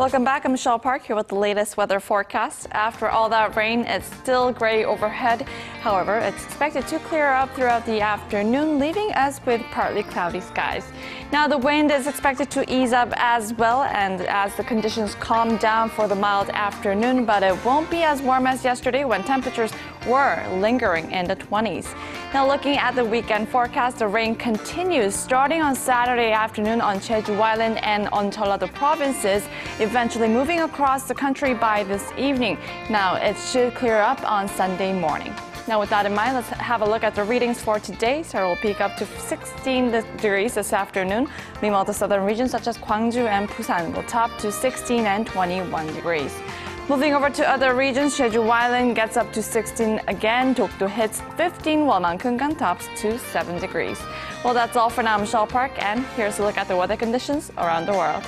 Welcome back. I'm Michelle Park here with the latest weather forecast. After all that rain, it's still gray overhead. However, it's expected to clear up throughout the afternoon, leaving us with partly cloudy skies. Now, the wind is expected to ease up as well, and as the conditions calm down for the mild afternoon, but it won't be as warm as yesterday when temperatures were lingering in the 20s. Now, looking at the weekend forecast, the rain continues starting on Saturday afternoon on Jeju Island and on Jeolla, the provinces, eventually moving across the country by this evening. Now, it should clear up on Sunday morning. Now, with that in mind, let's have a look at the readings for today. Seoul will peak up to 16 degrees this afternoon. Meanwhile, the southern regions such as Gwangju and Busan will top to 16 and 21 degrees. Moving over to other regions, Jeju Island gets up to 16 again. Dokdo hits 15, while Mount Kumgang tops to 7 degrees. Well, that's all for now. I'm Michelle Park, and here's a look at the weather conditions around the world.